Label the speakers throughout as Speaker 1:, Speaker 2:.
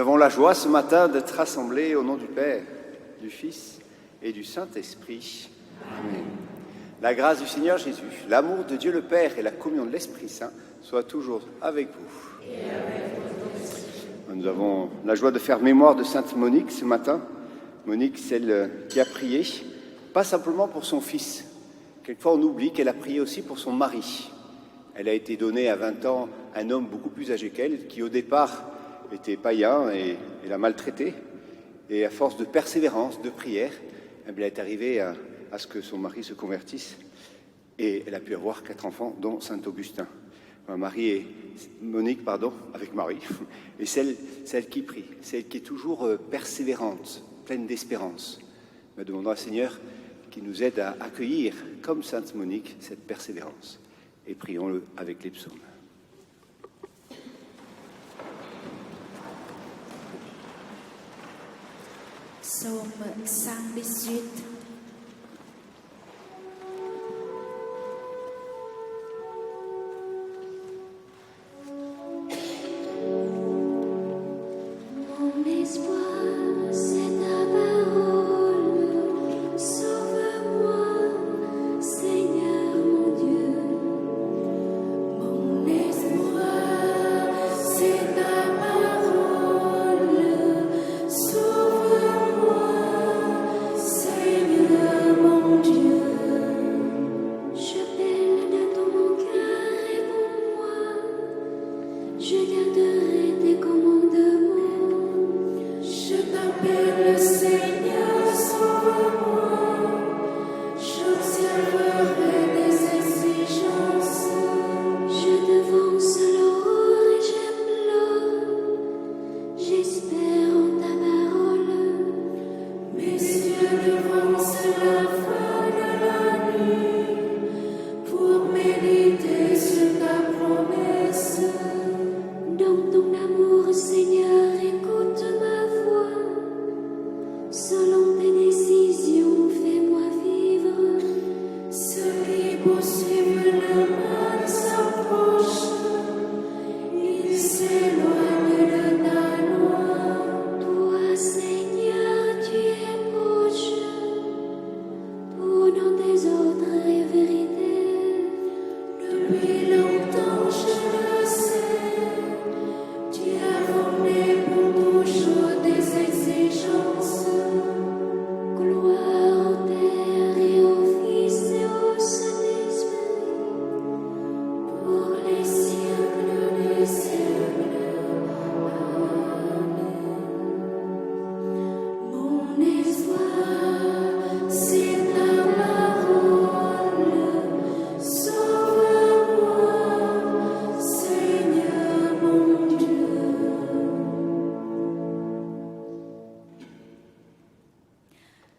Speaker 1: avons la joie ce matin d'être rassemblés au nom du Père, du Fils et du Saint-Esprit. Amen. La grâce du Seigneur Jésus, l'amour de Dieu le Père et la communion de l'Esprit Saint soient toujours avec vous. Et avec vous. Nous avons la joie de faire mémoire de Sainte Monique ce matin. Monique, celle qui a prié, pas simplement pour son fils. Quelquefois on oublie qu'elle a prié aussi pour son mari. Elle a été donnée à 20 ans à un homme beaucoup plus âgé qu'elle, qui au départ était païen et l'a maltraité. Et à force de persévérance, de prière, elle est arrivée à ce que son mari se convertisse. Et elle a pu avoir 4 enfants, dont Saint-Augustin. Monique, avec Marie, et celle qui prie, celle qui est toujours persévérante, pleine d'espérance. Nous demandons au Seigneur qui nous aide à accueillir, comme Sainte Monique, cette persévérance. Et prions-le avec les psaumes.
Speaker 2: Psaume 118.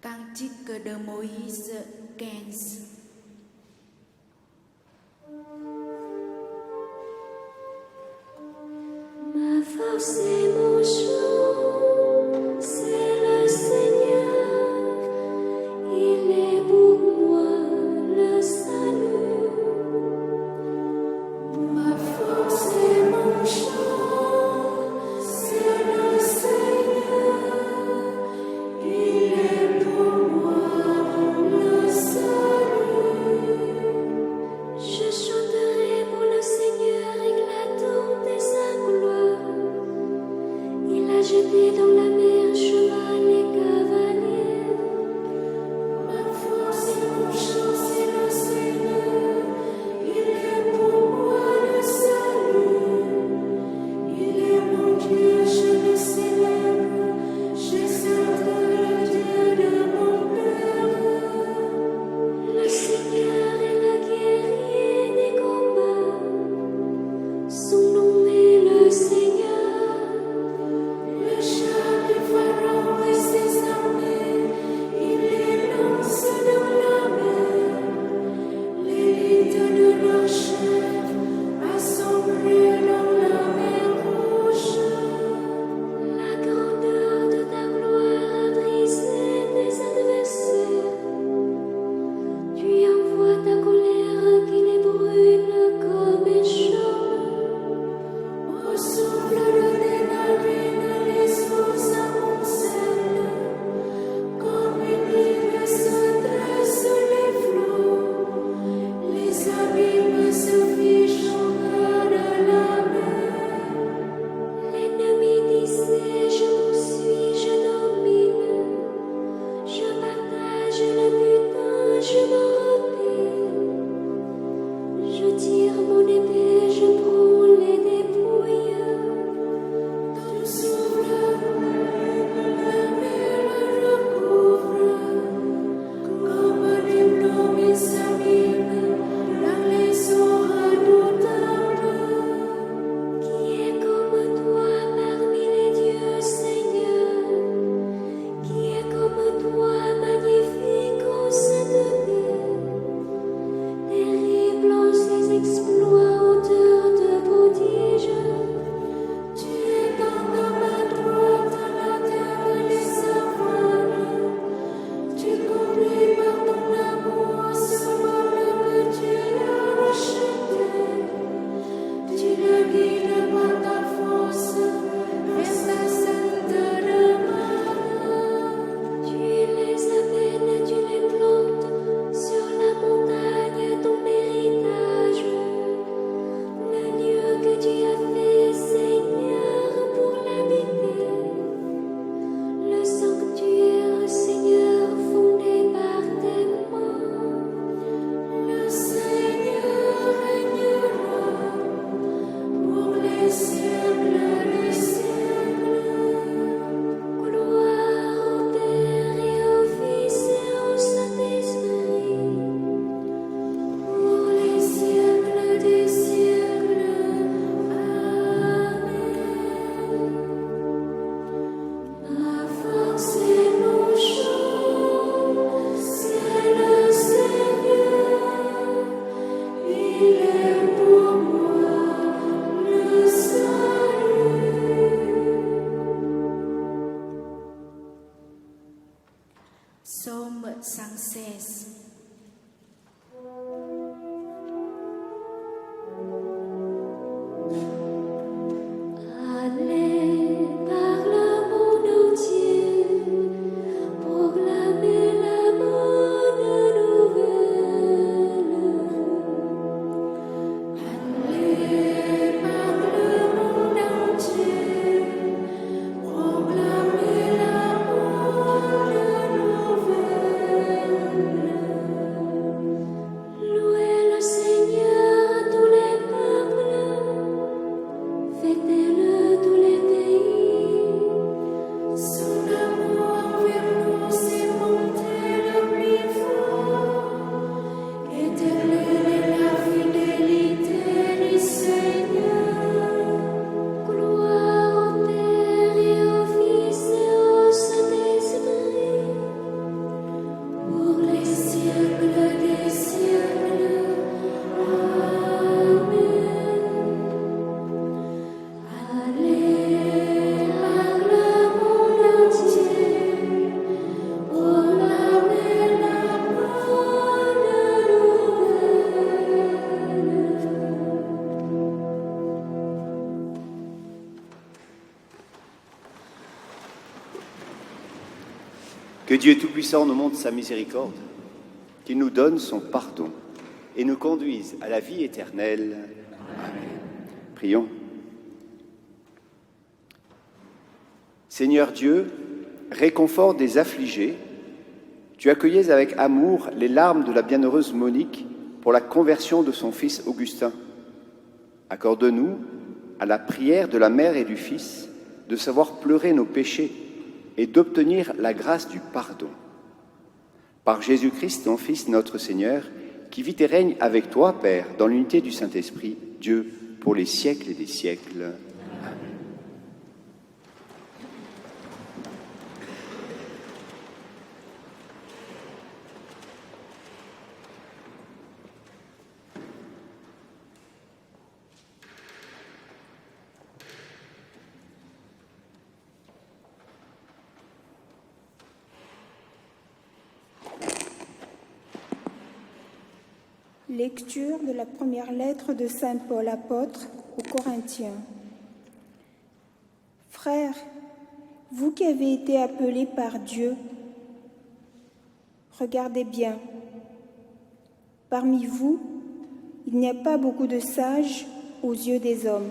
Speaker 3: Cantique de Moïse 15.
Speaker 4: Ma force et mon chant, c'est le Seigneur, il est pour moi le salut. Ma force et mon chant, c'est le Seigneur, il est pour moi le salut. Je chanterai pour le Seigneur, éclatante de sa gloire.
Speaker 3: francès.
Speaker 4: Allez par le monde entier, proclamez la bonne nouvelle. Allez par le monde entier, proclamez la bonne nouvelle. Louez le Seigneur tous les peuples. Fêtez-le tous les pays. Son amour envers nous s'est monté le plus fort. Éternelle est la fidélité du Seigneur. Gloire au Père et au Fils et au Saint-Esprit. Pour les siècles des siècles. Amen. Allez par le monde entier, proclamez la bonne nouvelle.
Speaker 1: Que Dieu Tout-Puissant nous montre sa miséricorde, qu'il nous donne son pardon et nous conduise à la vie éternelle. Amen. Prions. Seigneur Dieu, réconfort des affligés, tu accueillais avec amour les larmes de la bienheureuse Monique pour la conversion de son fils Augustin. Accorde-nous, à la prière de la mère et du fils, de savoir pleurer nos péchés et d'obtenir la grâce du pardon. Par Jésus-Christ, ton Fils, notre Seigneur, qui vit et règne avec toi, Père, dans l'unité du Saint-Esprit, Dieu, pour les siècles et des siècles.
Speaker 5: Lecture de la première lettre de saint Paul apôtre aux Corinthiens. Frères, vous qui avez été appelés par Dieu, regardez bien. Parmi vous, il n'y a pas beaucoup de sages aux yeux des hommes,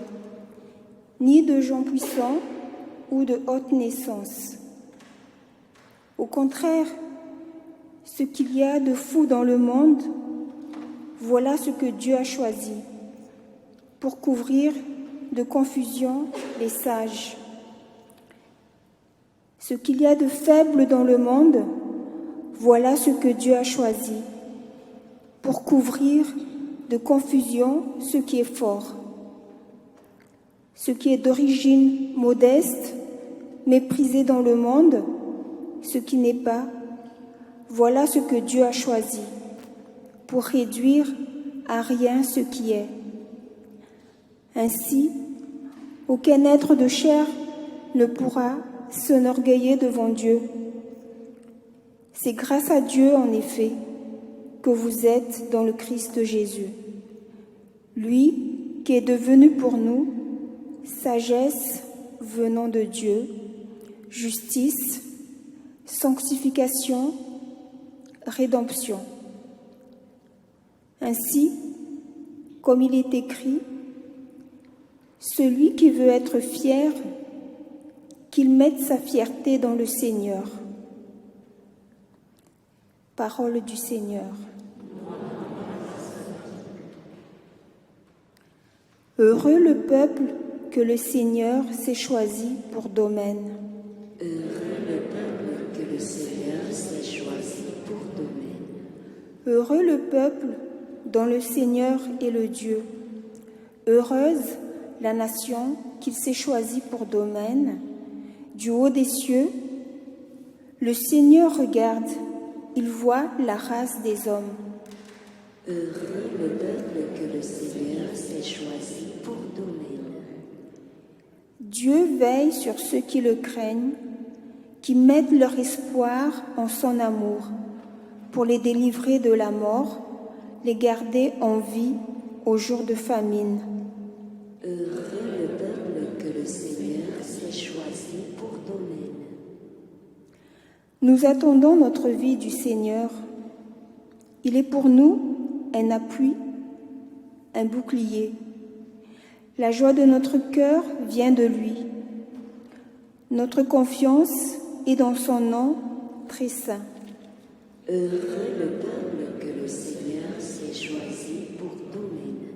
Speaker 5: ni de gens puissants ou de haute naissance. Au contraire, ce qu'il y a de fou dans le monde, voilà ce que Dieu a choisi pour couvrir de confusion les sages. Ce qu'il y a de faible dans le monde, voilà ce que Dieu a choisi pour couvrir de confusion ce qui est fort. Ce qui est d'origine modeste, méprisé dans le monde, ce qui n'est pas, voilà ce que Dieu a choisi pour réduire à rien ce qui est. Ainsi, aucun être de chair ne pourra s'enorgueillir devant Dieu. C'est grâce à Dieu, en effet, que vous êtes dans le Christ Jésus. Lui qui est devenu pour nous sagesse venant de Dieu, justice, sanctification, rédemption. Ainsi, comme il est écrit, celui qui veut être fier, qu'il mette sa fierté dans le Seigneur. Parole du Seigneur. Heureux le peuple que le Seigneur s'est choisi pour domaine.
Speaker 6: Heureux le peuple que le Seigneur s'est choisi pour domaine.
Speaker 5: Heureux le peuple dont le Seigneur est le Dieu. Heureuse la nation qu'il s'est choisie pour domaine. Du haut des cieux, le Seigneur regarde, il voit la race des hommes.
Speaker 6: Heureux le peuple que le Seigneur s'est choisi pour domaine.
Speaker 5: Dieu veille sur ceux qui le craignent, qui mettent leur espoir en son amour, pour les délivrer de la mort, les garder en vie au jour de famine.
Speaker 6: Heureux le peuple que le Seigneur s'est choisi pour domaine.
Speaker 5: Nous attendons notre vie du Seigneur. Il est pour nous un appui, un bouclier. La joie de notre cœur vient de lui. Notre confiance est dans son nom très saint.
Speaker 6: Heureux le peuple que le Seigneur s'est choisi pour domaine.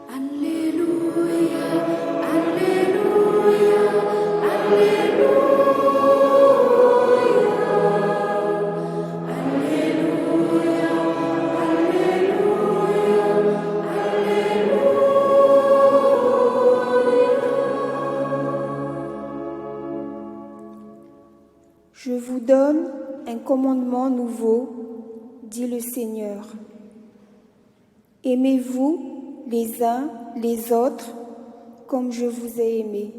Speaker 3: Alléluia, Alléluia, Alléluia, Alléluia,
Speaker 5: Je vous donne un commandement nouveau, dit le Seigneur. Aimez-vous les uns les autres comme je vous ai aimés.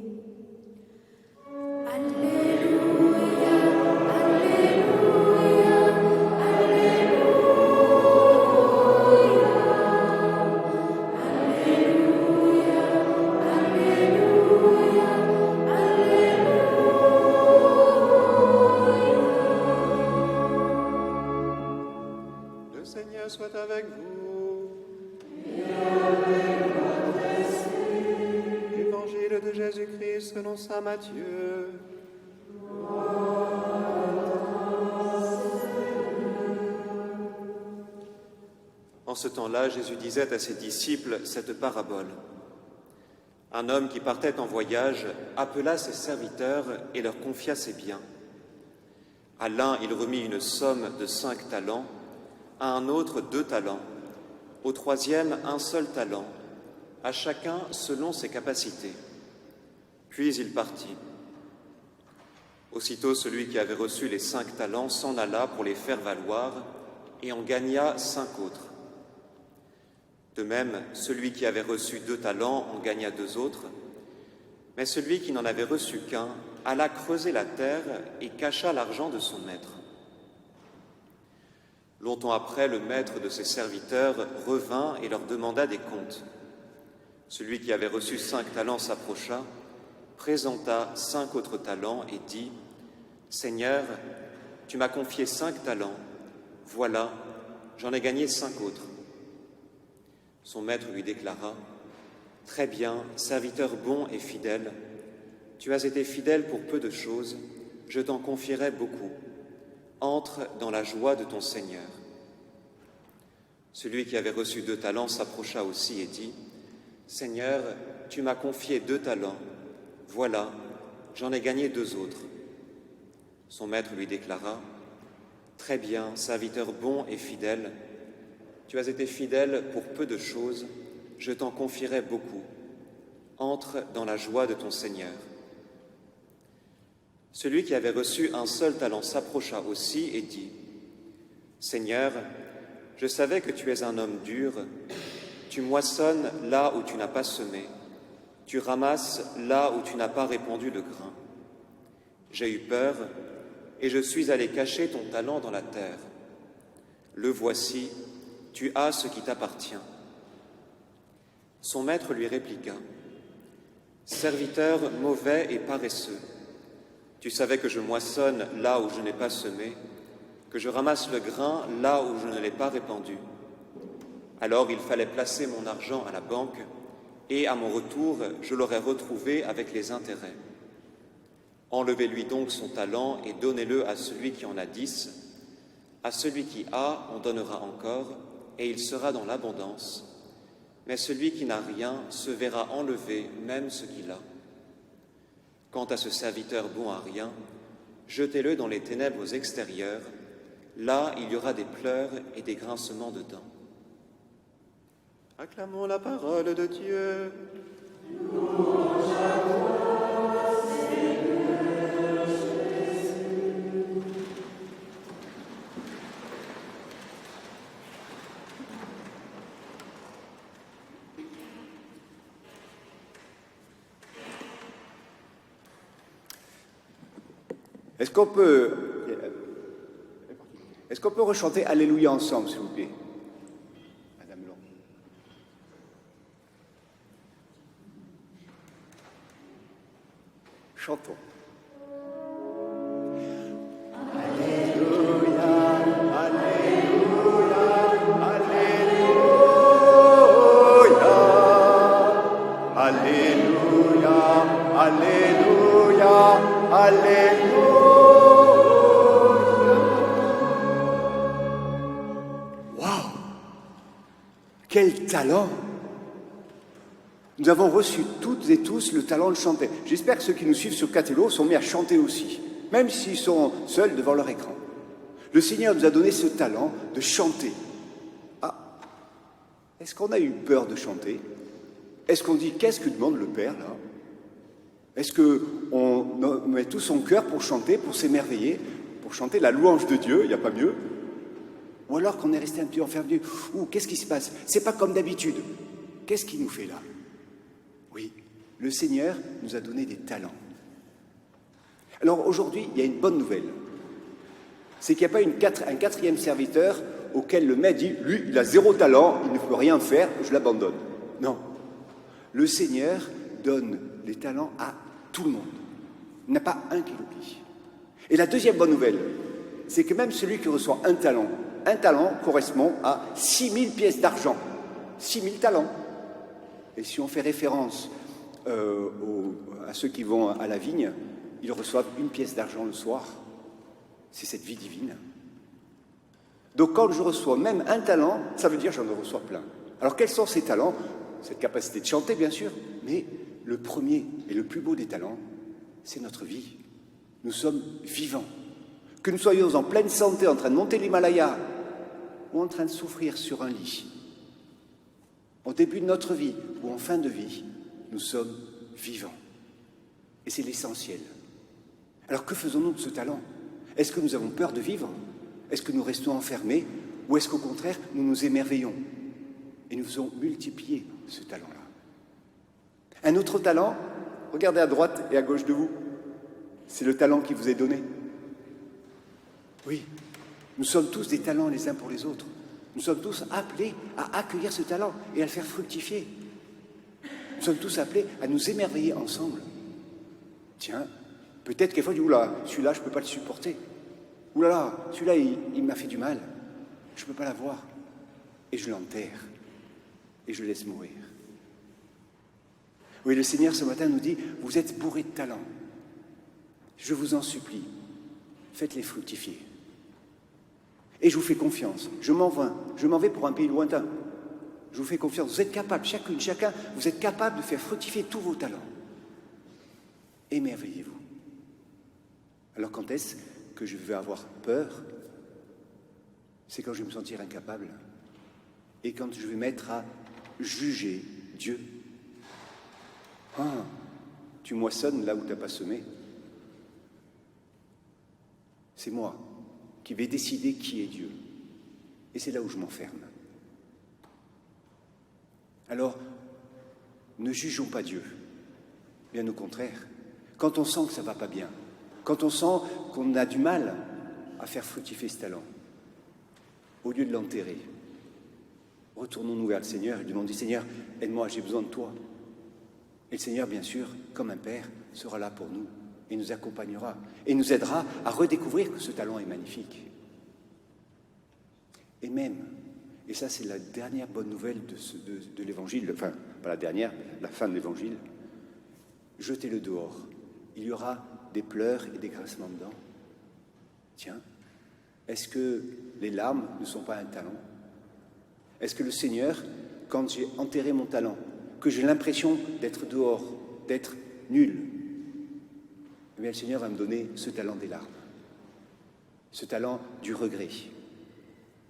Speaker 1: Le Seigneur soit avec vous. Évangile de Jésus-Christ selon saint Matthieu. En ce temps-là, Jésus disait à ses disciples cette parabole. Un homme qui partait en voyage appela ses serviteurs et leur confia ses biens. À l'un, il remit une somme de 5 talents, à un autre 2 talents, au troisième un seul talent, à chacun selon ses capacités. Puis il partit. Aussitôt celui qui avait reçu les 5 talents s'en alla pour les faire valoir et en gagna 5 autres. De même, celui qui avait reçu 2 talents en gagna 2 autres, mais celui qui n'en avait reçu qu'un alla creuser la terre et cacha l'argent de son maître. Longtemps après, le maître de ses serviteurs revint et leur demanda des comptes. Celui qui avait reçu 5 talents s'approcha, présenta 5 autres talents et dit « Seigneur, tu m'as confié 5 talents, voilà, j'en ai gagné 5 autres. » Son maître lui déclara « Très bien, serviteur bon et fidèle, tu as été fidèle pour peu de choses, je t'en confierai beaucoup. Entre dans la joie de ton Seigneur. » Celui qui avait reçu 2 talents s'approcha aussi et dit « Seigneur, tu m'as confié 2 talents, voilà, j'en ai gagné 2 autres. » Son maître lui déclara « Très bien, serviteur bon et fidèle, tu as été fidèle pour peu de choses, je t'en confierai beaucoup. Entre dans la joie de ton Seigneur. » Celui qui avait reçu un seul talent s'approcha aussi et dit « Seigneur, je savais que tu es un homme dur, tu moissonnes là où tu n'as pas semé, tu ramasses là où tu n'as pas répandu le grain. J'ai eu peur et je suis allé cacher ton talent dans la terre. Le voici, tu as ce qui t'appartient. » Son maître lui répliqua « Serviteur mauvais et paresseux, tu savais que je moissonne là où je n'ai pas semé, que je ramasse le grain là où je ne l'ai pas répandu. Alors il fallait placer mon argent à la banque, et à mon retour, je l'aurais retrouvé avec les intérêts. Enlevez-lui donc son talent et donnez-le à celui qui en a 10. À celui qui a, on donnera encore, et il sera dans l'abondance. Mais celui qui n'a rien se verra enlever même ce qu'il a. Quant à ce serviteur bon à rien, jetez-le dans les ténèbres extérieures. Là, il y aura des pleurs et des grincements de dents. » Acclamons la parole de Dieu. Est-ce qu'on peut rechanter Alléluia ensemble, s'il vous plaît? Madame Long. Chantons. Alléluia, Alléluia. Waouh! Quel talent! Nous avons reçu toutes et tous le talent de chanter. J'espère que ceux qui nous suivent sur Catello sont mis à chanter aussi, même s'ils sont seuls devant leur écran. Le Seigneur nous a donné ce talent de chanter. Ah, est-ce qu'on a eu peur de chanter? Est-ce qu'on dit, qu'est-ce que demande le Père, là? Est-ce qu'on met tout son cœur pour chanter, pour s'émerveiller, pour chanter la louange de Dieu, il n'y a pas mieux? Ou alors qu'on est resté un petit peu enfermé, ouh, qu'est-ce qui se passe? C'est pas comme d'habitude. Qu'est-ce qu'il nous fait là? Oui, le Seigneur nous a donné des talents. Alors aujourd'hui, il y a une bonne nouvelle. C'est qu'il n'y a pas un quatrième serviteur auquel le maître dit, lui, il a 0 talent, il ne peut rien faire, je l'abandonne. Non. Le Seigneur donne les talents à tout le monde. Il n'y en a pas un qui l'oublie. Et la deuxième bonne nouvelle, c'est que même celui qui reçoit un talent correspond à 6000 pièces d'argent. 6000 talents. Et si on fait référence à ceux qui vont à la vigne, ils reçoivent 1 pièce d'argent le soir. C'est cette vie divine. Donc quand je reçois même un talent, ça veut dire que j'en reçois plein. Alors quels sont ces talents? Cette capacité de chanter, bien sûr, mais le premier et le plus beau des talents, c'est notre vie. Nous sommes vivants. Que nous soyons en pleine santé, en train de monter l'Himalaya, ou en train de souffrir sur un lit, au début de notre vie ou en fin de vie, nous sommes vivants. Et c'est l'essentiel. Alors que faisons-nous de ce talent? Est-ce que nous avons peur de vivre? Est-ce que nous restons enfermés? Ou est-ce qu'au contraire, nous nous émerveillons et nous faisons multiplier ce talent-là? Un autre talent, regardez à droite et à gauche de vous, c'est le talent qui vous est donné. Oui, nous sommes tous des talents les uns pour les autres. Nous sommes tous appelés à accueillir ce talent et à le faire fructifier. Nous sommes tous appelés à nous émerveiller ensemble. Tiens, peut-être quelquefois, je dis, oula, celui-là, je ne peux pas le supporter. Oulala, celui-là, il m'a fait du mal. Je ne peux pas l'avoir. Et je l'enterre. Et je le laisse mourir. Oui, le Seigneur, ce matin, nous dit, vous êtes bourrés de talent. Je vous en supplie, faites-les fructifier. Et je vous fais confiance. Je m'en vais pour un pays lointain. Je vous fais confiance. Vous êtes capables, chacune, chacun, vous êtes capables de faire fructifier tous vos talents. Émerveillez-vous. Alors quand est-ce que je vais avoir peur? C'est quand je vais me sentir incapable. Et quand je vais mettre à juger Dieu. Ah, tu moissonnes là où tu n'as pas semé. C'est moi qui vais décider qui est Dieu. Et c'est là où je m'enferme. Alors, ne jugeons pas Dieu. Bien au contraire. Quand on sent que ça ne va pas bien, quand on sent qu'on a du mal à faire fructifier ce talent, au lieu de l'enterrer, retournons-nous vers le Seigneur et demandons, Seigneur, aide-moi, j'ai besoin de toi. Et le Seigneur, bien sûr, comme un Père, sera là pour nous et nous accompagnera et nous aidera à redécouvrir que ce talent est magnifique. Et même, et ça c'est la dernière bonne nouvelle de l'Évangile, enfin, pas la dernière, mais la fin de l'Évangile, jetez-le dehors. Il y aura des pleurs et des grincements de dents. Tiens, est-ce que les larmes ne sont pas un talent? Est-ce que le Seigneur, quand j'ai enterré mon talent, que j'ai l'impression d'être dehors, d'être nul, eh bien le Seigneur va me donner ce talent des larmes, ce talent du regret,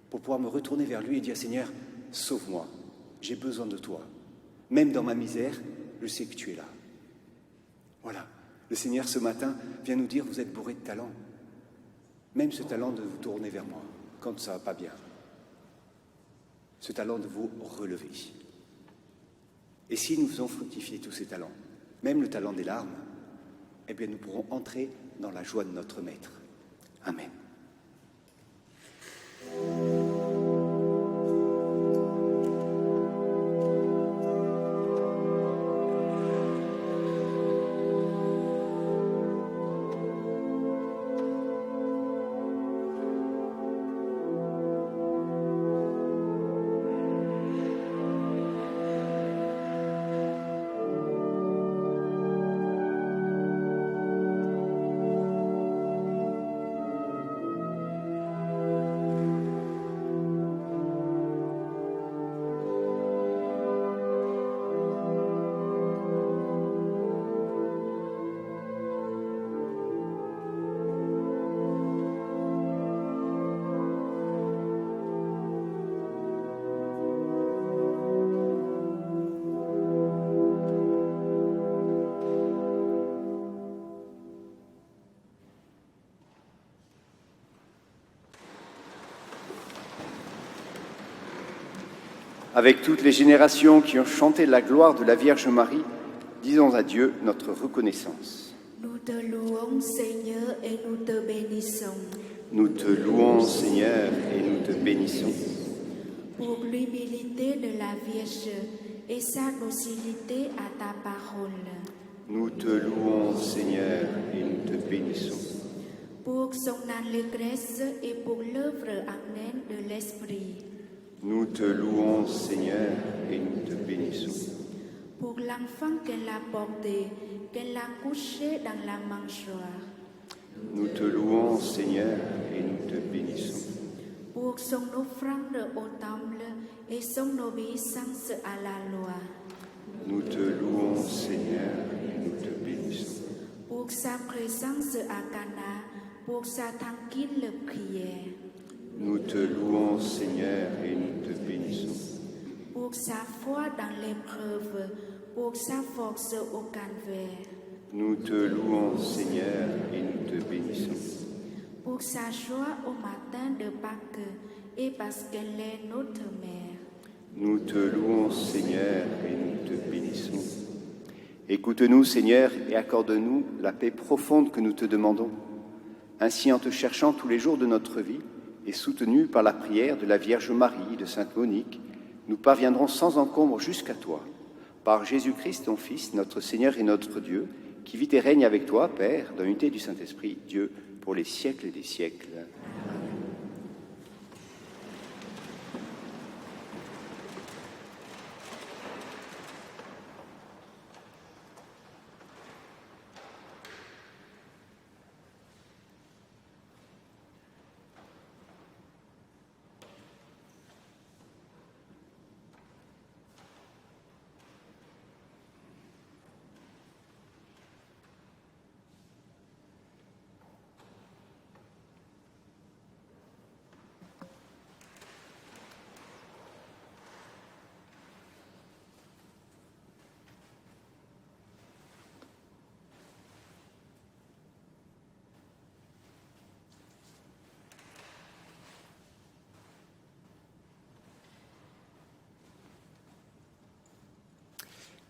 Speaker 1: pour pouvoir me retourner vers lui et dire, Seigneur, sauve-moi, j'ai besoin de toi. Même dans ma misère, je sais que tu es là. Voilà, le Seigneur ce matin vient nous dire, vous êtes bourrés de talent. Même ce talent de vous tourner vers moi quand ça ne va pas bien. Ce talent de vous relever. Et si nous faisons fructifier tous ces talents, même le talent des larmes, eh bien nous pourrons entrer dans la joie de notre Maître. Amen. Avec toutes les générations qui ont chanté la gloire de la Vierge Marie, disons à Dieu notre reconnaissance.
Speaker 2: Nous te louons, Seigneur, et nous te bénissons.
Speaker 1: Nous te louons, Seigneur, et nous te bénissons.
Speaker 2: Pour l'humilité de la Vierge et sa docilité à ta parole.
Speaker 1: Nous te louons, Seigneur, et nous te bénissons.
Speaker 2: Pour son allégresse et pour l'œuvre amen de l'Esprit.
Speaker 1: Nous te louons, Seigneur, et nous te bénissons.
Speaker 2: Pour l'enfant qu'elle a porté, qu'elle a couché dans la mangeoire.
Speaker 1: Nous te louons, Seigneur, et nous te bénissons.
Speaker 2: Pour son offrande au temple et son obéissance à la loi.
Speaker 1: Nous te louons, Seigneur, et nous te bénissons.
Speaker 2: Pour sa présence à Cana, pour sa tranquille prière.
Speaker 1: Nous te louons, Seigneur, et nous te bénissons.
Speaker 2: Pour sa foi dans l'épreuve, pour sa force au calvaire.
Speaker 1: Nous te louons, Seigneur, et nous te bénissons.
Speaker 2: Pour sa joie au matin de Pâques et parce qu'elle est notre mère.
Speaker 1: Nous te louons, Seigneur, et nous te bénissons. Écoute-nous, Seigneur, et accorde-nous la paix profonde que nous te demandons. Ainsi, en te cherchant tous les jours de notre vie, et soutenus par la prière de la Vierge Marie, de Sainte Monique, nous parviendrons sans encombre jusqu'à toi, par Jésus-Christ, ton Fils, notre Seigneur et notre Dieu, qui vit et règne avec toi, Père, dans l'unité du Saint-Esprit, Dieu, pour les siècles des siècles.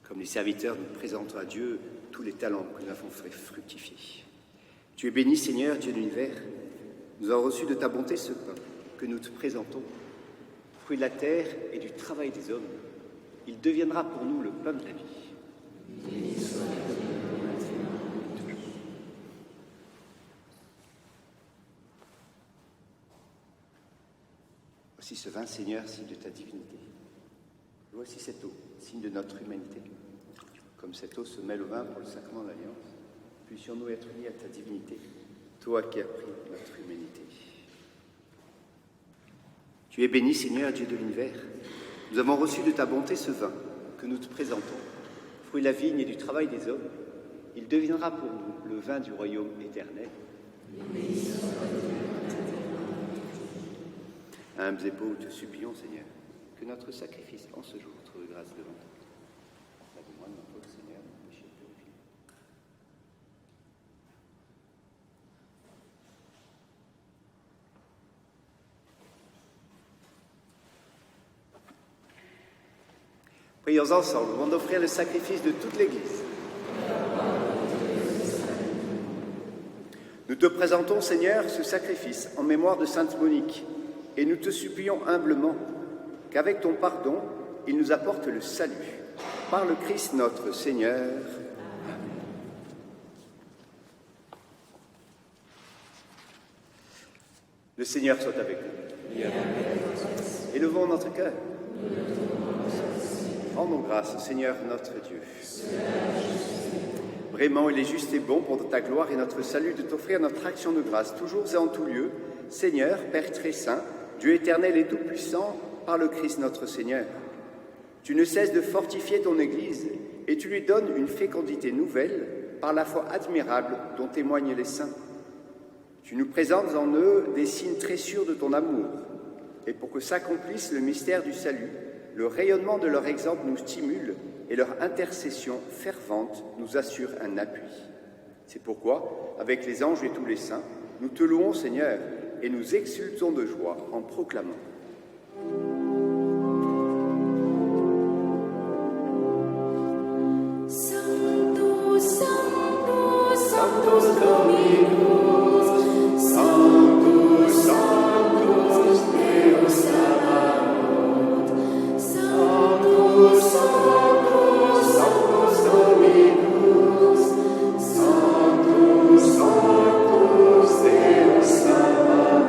Speaker 1: Comme les serviteurs, nous présentons à Dieu tous les talents que nous avons fait fructifier. Tu es béni, Seigneur, Dieu de l'univers. Nous avons reçu de ta bonté ce pain que nous te présentons, fruit de la terre et du travail des hommes. Il deviendra pour nous le pain de la vie. Voici ce vin, Seigneur, signe de ta divinité. Voici cette eau, signe de notre humanité. Comme cette eau se mêle au vin pour le sacrement de l'Alliance, puissions-nous être unis à ta divinité, toi qui as pris notre humanité. Tu es béni, Seigneur, Dieu de l'univers. Nous avons reçu de ta bonté ce vin que nous te présentons, fruit de la vigne et du travail des hommes. Il deviendra pour nous le vin du royaume éternel. Humbles et pauvres, te supplions, Seigneur, que notre sacrifice en ce jour trouve grâce devant toi. Pardonne-moi de ma faute, Seigneur, mon péché purifié. Prions ensemble avant d'offrir le sacrifice de toute l'Église. te présentons, Seigneur, ce sacrifice en mémoire de Sainte Monique, et nous te supplions humblement qu'avec ton pardon, il nous apporte le salut. Par le Christ notre Seigneur. Amen. Le Seigneur soit avec nous. Élevons notre cœur. Rendons grâce au Seigneur notre Dieu. Vraiment, il est juste et bon pour ta gloire et notre salut de t'offrir notre action de grâce, toujours et en tout lieu. Seigneur, Père très saint, Dieu éternel et tout-puissant, par le Christ notre Seigneur. Tu ne cesses de fortifier ton Église et tu lui donnes une fécondité nouvelle par la foi admirable dont témoignent les saints. Tu nous présentes en eux des signes très sûrs de ton amour. Et pour que s'accomplisse le mystère du salut, le rayonnement de leur exemple nous stimule et leur intercession fervente nous assure un appui. C'est pourquoi, avec les anges et tous les saints, nous te louons, Seigneur, et nous exultons de joie en proclamant.
Speaker 3: Sanctus, Sanctus, Sanctus Dominus,
Speaker 1: Sanctus, Sanctus,
Speaker 3: Deus Sabaoth, Sanctus, Sanctus, Sanctus Dominus,
Speaker 1: Sanctus, Sanctus, Deus Sabaoth.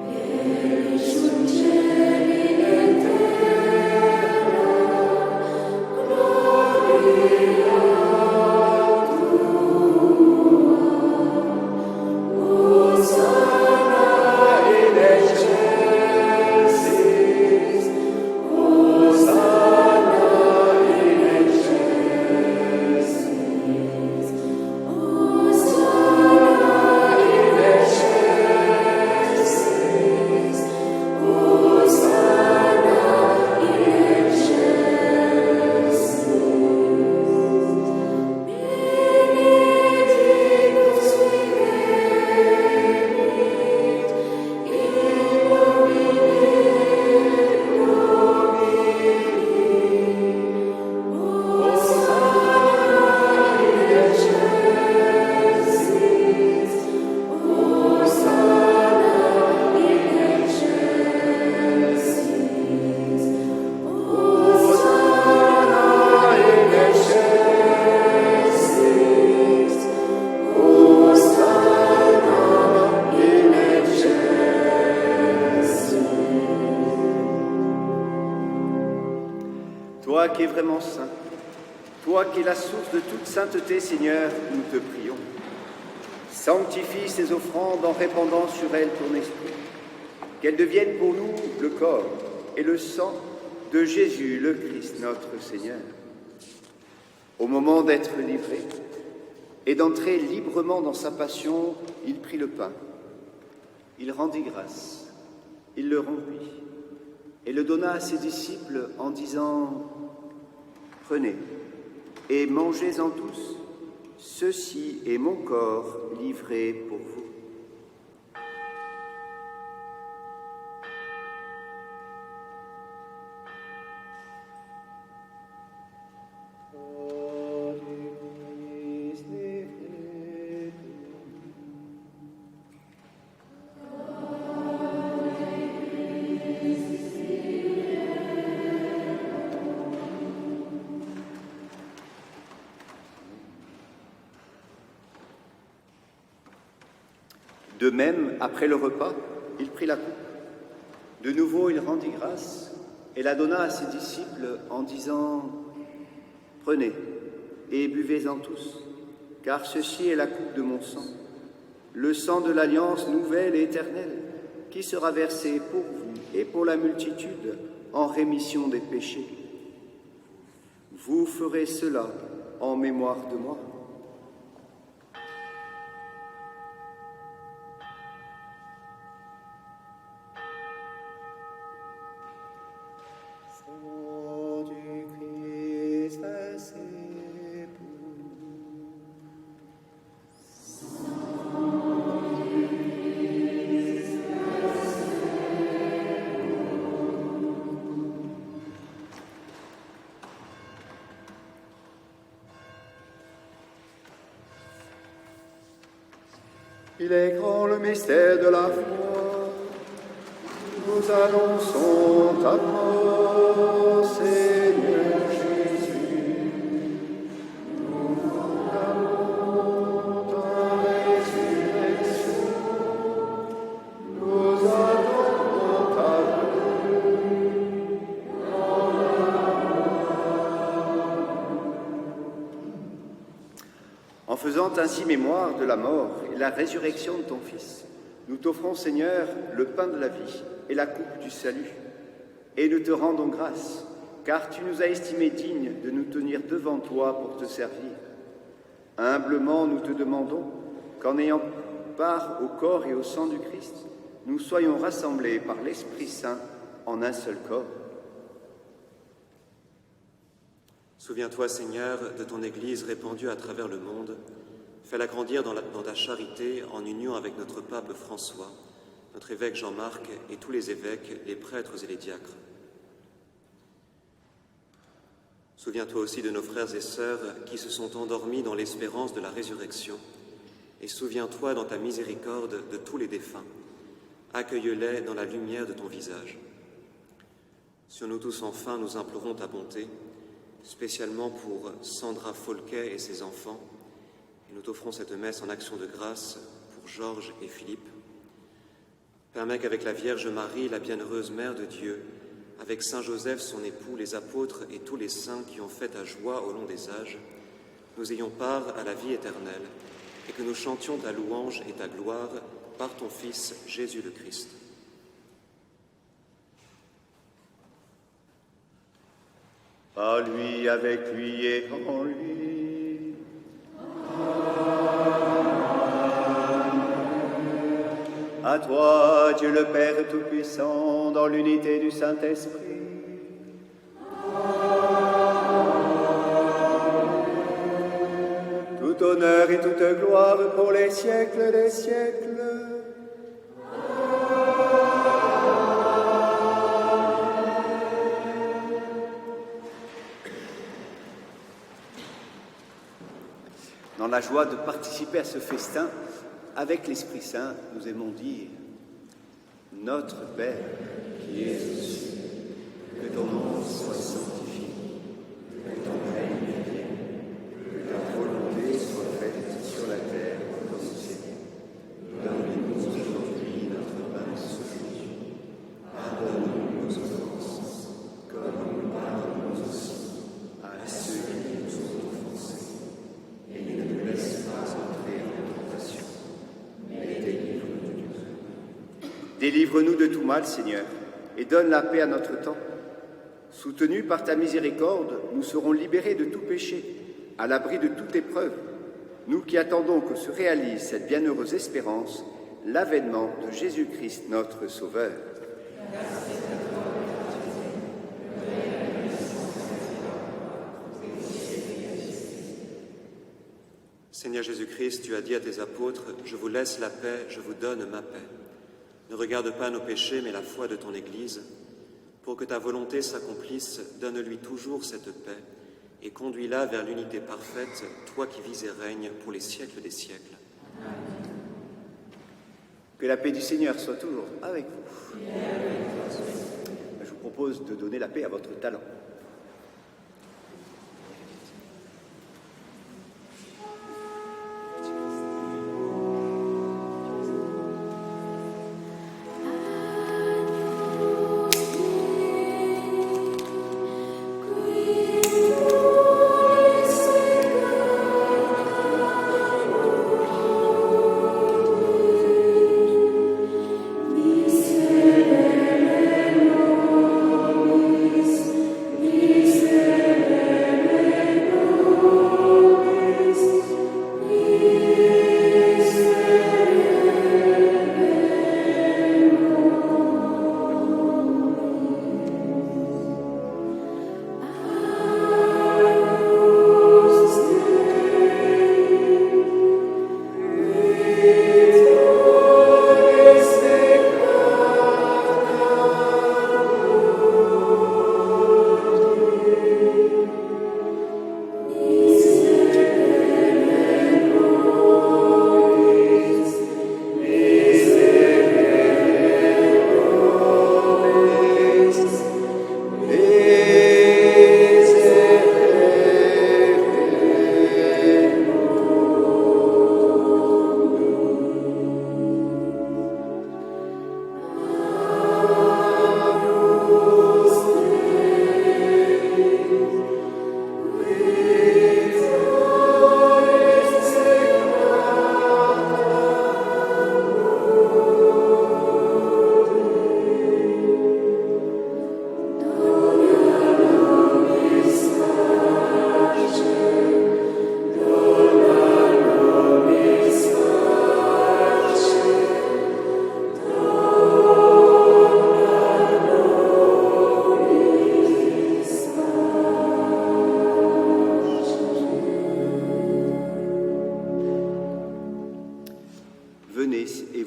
Speaker 3: Elis in cieli et terra, gloria Hosanna in excelsis, Hosanna in excelsis, Hosanna in excelsis, Hosanna in excelsis. Benedictus qui venit in nomine Domini, Hosanna in excelsis, Hosanna in excelsis, Hosanna in excelsis, Hosanna in excelsis.
Speaker 1: Toi qui es vraiment saint, toi qui es la source de toute sainteté, Seigneur, nous te prions. Sanctifie ces offrandes en répandant sur elles ton esprit, qu'elles deviennent pour nous le corps et le sang de Jésus, le Christ, notre Seigneur. Au moment d'être livré et d'entrer librement dans sa passion, il prit le pain, il rendit grâce, il le rompit et le donna à ses disciples en disant « Prenez et mangez-en tous, ceci est mon corps livré pour vous. » De même, après le repas, il prit la coupe. De nouveau, il rendit grâce et la donna à ses disciples en disant « Prenez et buvez-en tous, car ceci est la coupe de mon sang, le sang de l'alliance nouvelle et éternelle, qui sera versé pour vous et pour la multitude en rémission des péchés. Vous ferez cela en mémoire de moi. » Il est grand le mystère de la foi. Nous annonçons ta mort, Seigneur Jésus. Nous proclamons ta résurrection. Nous attendons ta venue. En faisant ainsi mémoire de la mort et la résurrection de ton Fils, nous t'offrons, Seigneur, le pain de la vie et la coupe du salut. Et nous te rendons grâce, car tu nous as estimés dignes de nous tenir devant toi pour te servir. Humblement, nous te demandons qu'en ayant part au corps et au sang du Christ, nous soyons rassemblés par l'Esprit Saint en un seul corps.
Speaker 7: Souviens-toi, Seigneur, de ton Église répandue à travers le monde. Fais-la grandir dans ta charité en union avec notre pape François, notre évêque Jean-Marc et tous les évêques, les prêtres et les diacres. Souviens-toi aussi de nos frères et sœurs qui se sont endormis dans l'espérance de la résurrection. Et souviens-toi dans ta miséricorde de tous les défunts. Accueille-les dans la lumière de ton visage. Sur nous tous enfin, nous implorons ta bonté, spécialement pour Sandra Folquet et ses enfants, et nous t'offrons cette messe en action de grâce pour Georges et Philippe. Permets qu'avec la Vierge Marie, la bienheureuse Mère de Dieu, avec Saint Joseph, son époux, les apôtres et tous les saints qui ont fait ta joie au long des âges, nous ayons part à la vie éternelle, et que nous chantions ta louange et ta gloire par ton Fils Jésus le Christ.
Speaker 1: Par lui, avec lui et en lui. À toi, Dieu le Père Tout-Puissant, dans l'unité du Saint-Esprit. Tout honneur et toute gloire pour les siècles des siècles. Dans la joie de participer à ce festin, avec l'Esprit Saint, nous aimons dire « Notre Père, qui es aux cieux, que ton nom soit sanctifié, que ton règne vienne, que ta volonté soit faite sur la terre comme au ciel. Donne-nous aujourd'hui notre pain de ce jour. Pardonne-nous nos offenses, comme nous pardonnons aussi à ceux qui nous ont offensés. Et ne nous laisse pas entrer en tentation, mais délivre-nous du mal. Délivre-nous de tout mal, Seigneur, et donne la paix à notre temps. Soutenus par ta miséricorde, nous serons libérés de tout péché, à l'abri de toute épreuve, nous qui attendons que se réalise cette bienheureuse espérance, l'avènement de Jésus-Christ, notre Sauveur.
Speaker 7: Seigneur Jésus-Christ, tu as dit à tes apôtres, « Je vous laisse la paix, je vous donne ma paix. Ne regarde pas nos péchés, mais la foi de ton Église. Pour que ta volonté s'accomplisse, donne-lui toujours cette paix et conduis-la vers l'unité parfaite, toi qui vis et règnes pour les siècles des siècles. »
Speaker 1: Que la paix du Seigneur soit toujours avec vous. Je vous propose de donner la paix à votre talent.
Speaker 3: Miserere nobis,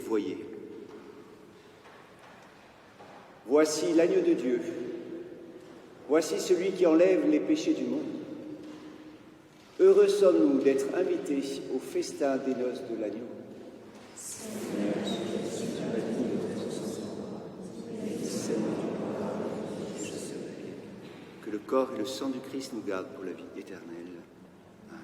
Speaker 1: voyez. Voici l'agneau de Dieu. Voici celui qui enlève les péchés du monde. Heureux sommes-nous d'être invités au festin des noces de l'agneau. Que le corps et le sang du Christ nous gardent pour la vie éternelle. Amen.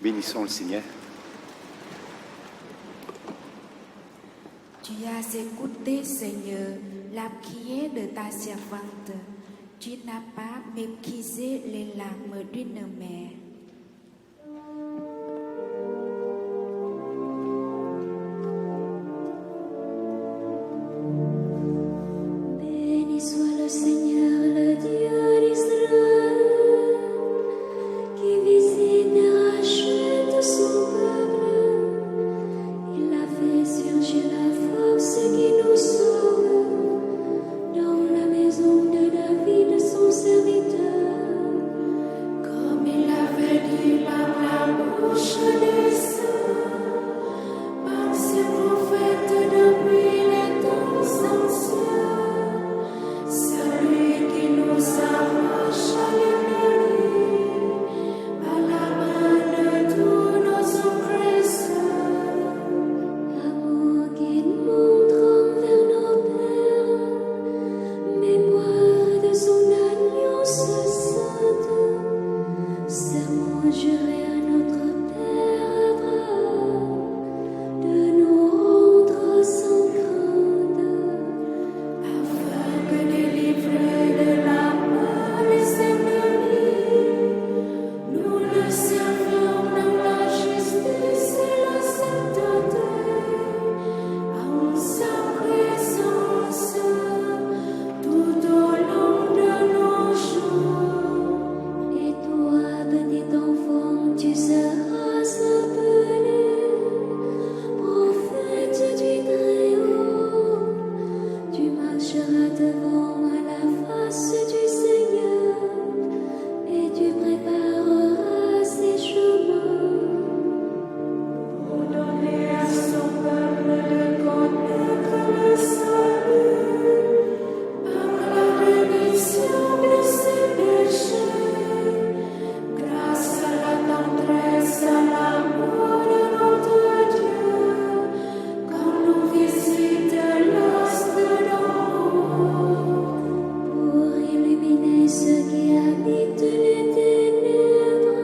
Speaker 1: Bénissons le Seigneur.
Speaker 2: Tu as écouté, Seigneur, la prière de ta servante. Tu n'as pas méprisé les larmes d'une mère.
Speaker 4: Béni soit le Seigneur, le Dieu d'Israël, qui visite et rachète son peuple. Il a fait surgir la force qui nous sauve dans la maison de David, son serviteur.
Speaker 2: Comme il avait dit par la bouche des saints, par ses prophètes depuis les temps anciens, celui qui nous arrache à l'ennemi, à la main de tous nos oppresseurs.
Speaker 4: Amour qui montre envers nos pères, mémoire de son alliance sainte, serment juré à notre Père Abraham, de nous rendre sans crainte.
Speaker 2: Afin que délivrés de la main des ennemis, nous le servons dans la justice et la sainteté, en sa présence tout au long de nos jours.
Speaker 4: Et toi, petit enfant, tu seras appelé prophète du Très-Haut. Tu marcheras devant à la face du Seigneur et tu prépareras ses chemins.
Speaker 2: Pour donner à son peuple de connaître le salut par la rémission de ses péchés, grâce à la tendresse, à l'amour de notre Dieu, quand nous visite l'ost d'en haut.
Speaker 4: Pour illuminer ceux qui habitent les ténèbres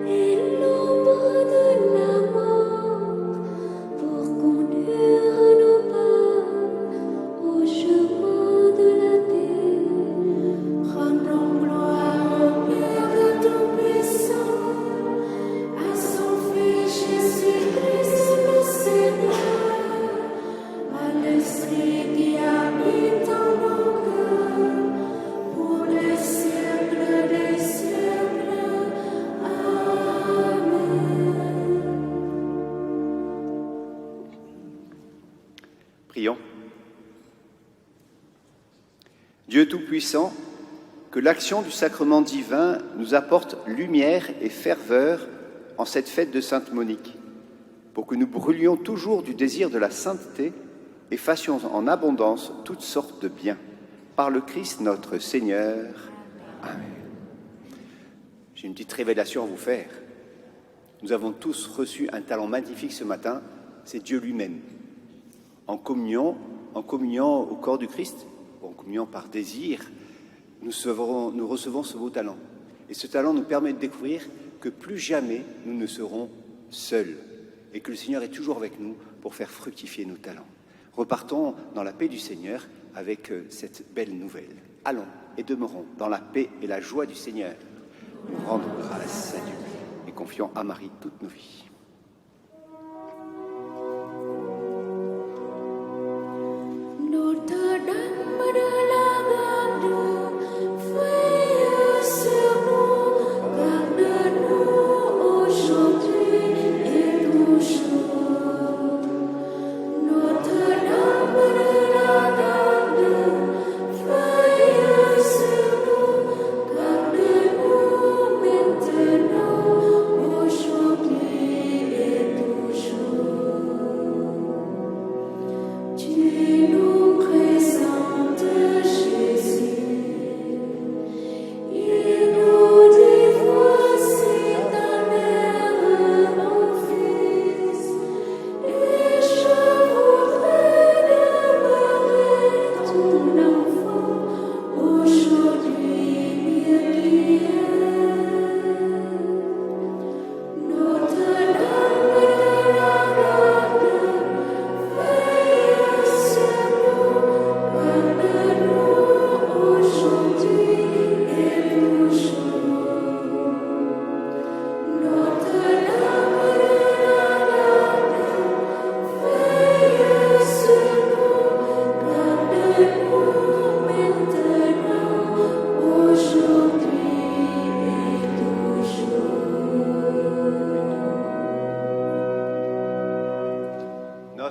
Speaker 4: et l'ombre de la mort, pour conduire nos pas au chemin de la paix.
Speaker 2: Rendons gloire au Père Tout-Puissant, à son Fils Jésus-Christ le Seigneur, à l'Esprit qui habite en nos cœurs, pour les siècles des siècles. Amen.
Speaker 1: Prions. Dieu Tout-Puissant, que l'action du sacrement divin nous apporte lumière et ferveur en cette fête de Sainte Monique, pour que nous brûlions toujours du désir de la sainteté et fassions en abondance toutes sortes de biens. Par le Christ notre Seigneur. Amen. J'ai une petite révélation à vous faire. Nous avons tous reçu un talent magnifique ce matin, c'est Dieu lui-même. En communion au corps du Christ, en communion par désir, nous recevons ce beau talent. Et ce talent nous permet de découvrir que plus jamais nous ne serons seuls et que le Seigneur est toujours avec nous pour faire fructifier nos talents. Repartons dans la paix du Seigneur avec cette belle nouvelle. Allons et demeurons dans la paix et la joie du Seigneur. Nous rendons grâce à Dieu et confions à Marie toutes nos vies.
Speaker 2: Notre-Dame de la Garde, veille sur nous, garde-nous aujourd'hui et toujours. Notre-Dame de la Garde, veille sur nous, garde-nous maintenant, aujourd'hui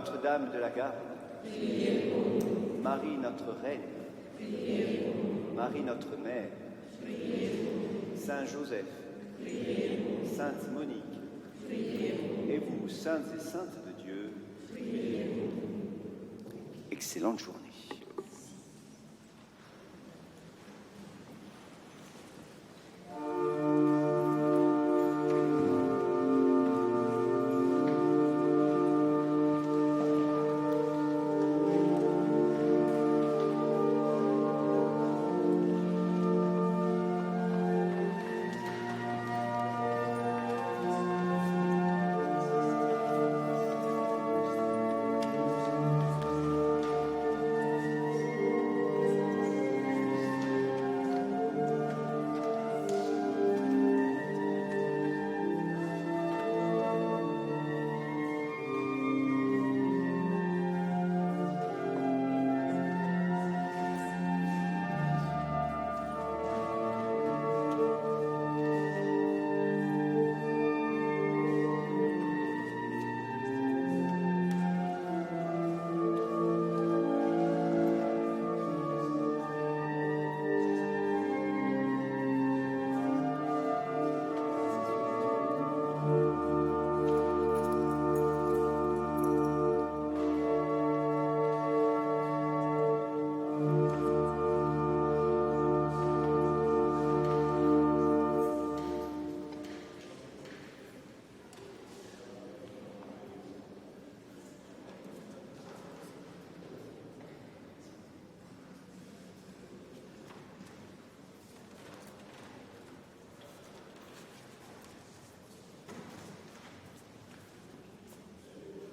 Speaker 1: Notre-Dame de la Garde, Marie notre Reine, Marie notre Mère, Saint Joseph, Sainte Monique, et vous, saintes et saintes de Dieu, excellente journée.